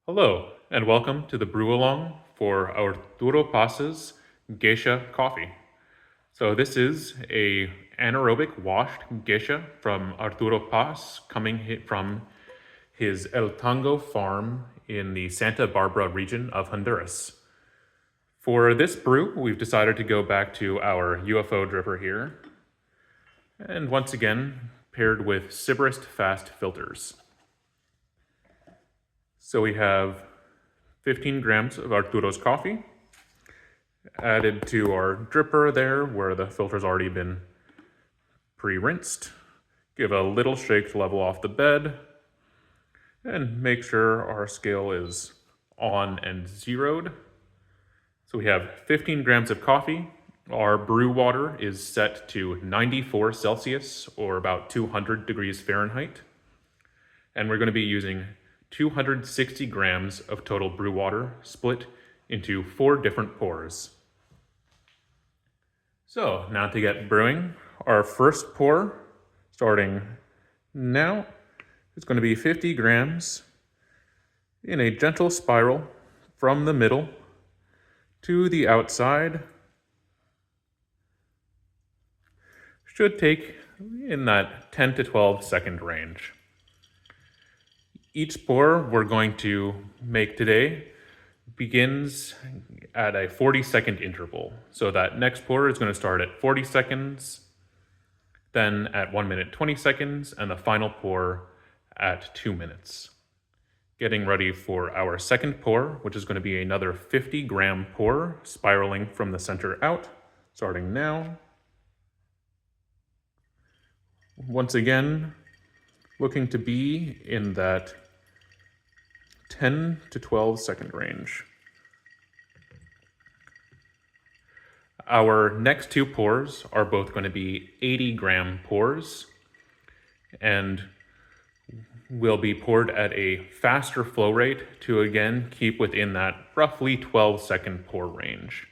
Hello, and welcome to the Brew-A-Long for Arturo Paz's Gesha coffee. So this is a anaerobic washed Gesha from Arturo Paz coming from his El Tango farm in the Santa Barbara region of Honduras. For this brew, we've decided to go back to our UFO Dripper here, and once again paired with Sibarist fast filters. So we have 15 grams of Arturo's coffee added to our dripper there where the filter's already been pre-rinsed. Give a little shake to level off the bed and make sure our scale is on and zeroed. So we have 15 grams of coffee. Our brew water is set to 94 Celsius or about 200 degrees Fahrenheit. And we're going to be using 260 grams of total brew water split into 4 different pours. So now to get brewing, our first pour, starting now, is going to be 50 grams in a gentle spiral from the middle to the outside. Should take in that 10 to 12 second range. Each pour we're going to make today begins at a 40-second interval. So that next pour is going to start at 40 seconds, then at 1 minute 20 seconds, and the final pour at 2 minutes. Getting ready for our second pour, which is going to be another 50-gram pour, spiraling from the center out, starting now. Once again, looking to be in that 10 to 12 second range. Our next 2 pours are both going to be 80-gram pours and will be poured at a faster flow rate to again keep within that roughly 12-second pour range.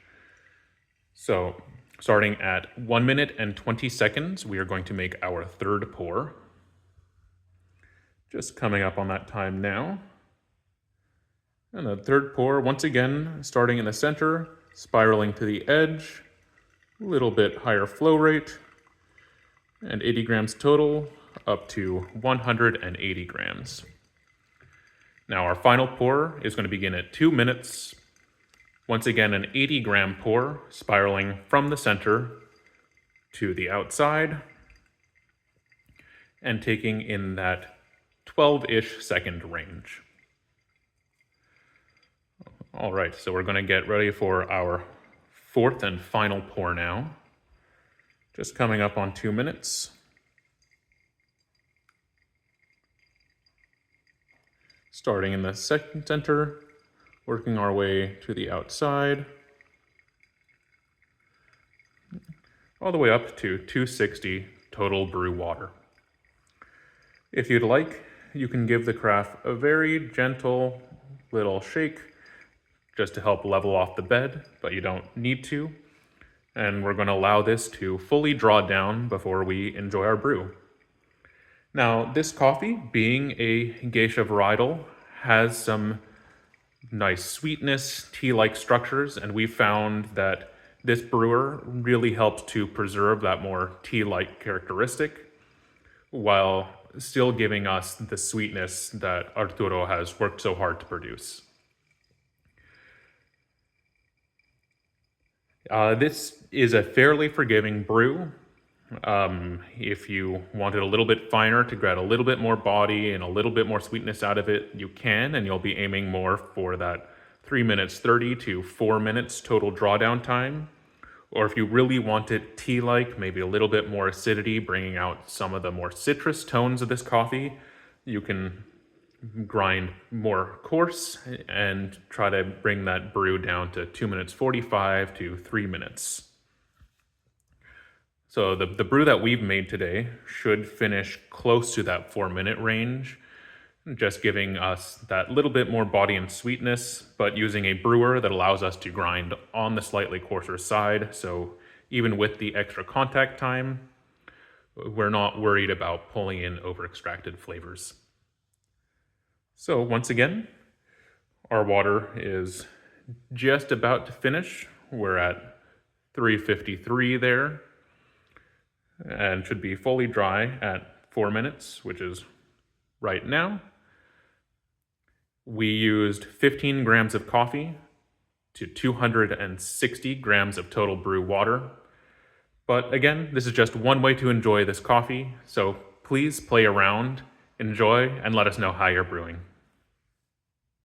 So starting at 1 minute and 20 seconds, we are going to make our third pour. Just coming up on that time now. And the third pour, once again, starting in the center, spiraling to the edge, a little bit higher flow rate, and 80 grams total, up to 180 grams. Now our final pour is going to begin at 2 minutes. Once again, an 80-gram pour, spiraling from the center to the outside, and taking in that 12-ish second range. All right, so we're going to get ready for our fourth and final pour now. Just coming up on 2 minutes. Starting in the second center, working our way to the outside, all the way up to 260 total brew water. If you'd like, you can give the carafe a very gentle little shake just to help level off the bed, but you don't need to. And we're going to allow this to fully draw down before we enjoy our brew. Now, this coffee, being a Gesha varietal, has some nice sweetness, tea-like structures, and we found that this brewer really helps to preserve that more tea-like characteristic while still giving us the sweetness that Arturo has worked so hard to produce. This is a fairly forgiving brew. If you want it a little bit finer to get a little bit more body and a little bit more sweetness out of it, you can, and you'll be aiming more for that 3 minutes 30 to 4 minutes total drawdown time. Or if you really want it tea-like, maybe a little bit more acidity, bringing out some of the more citrus tones of this coffee, you can grind more coarse and try to bring that brew down to 2 minutes 45 to 3 minutes. So the brew that we've made today should finish close to that 4-minute range, just giving us that little bit more body and sweetness, but using a brewer that allows us to grind on the slightly coarser side. So even with the extra contact time, we're not worried about pulling in over-extracted flavors. So once again, Our water is just about to finish. We're at 353 there, and should be fully dry at 4 minutes, which is right now. We used 15 grams of coffee to 260 grams of total brew water. But again, this is just one way to enjoy this coffee, so please play around, enjoy, and let us know how you're brewing.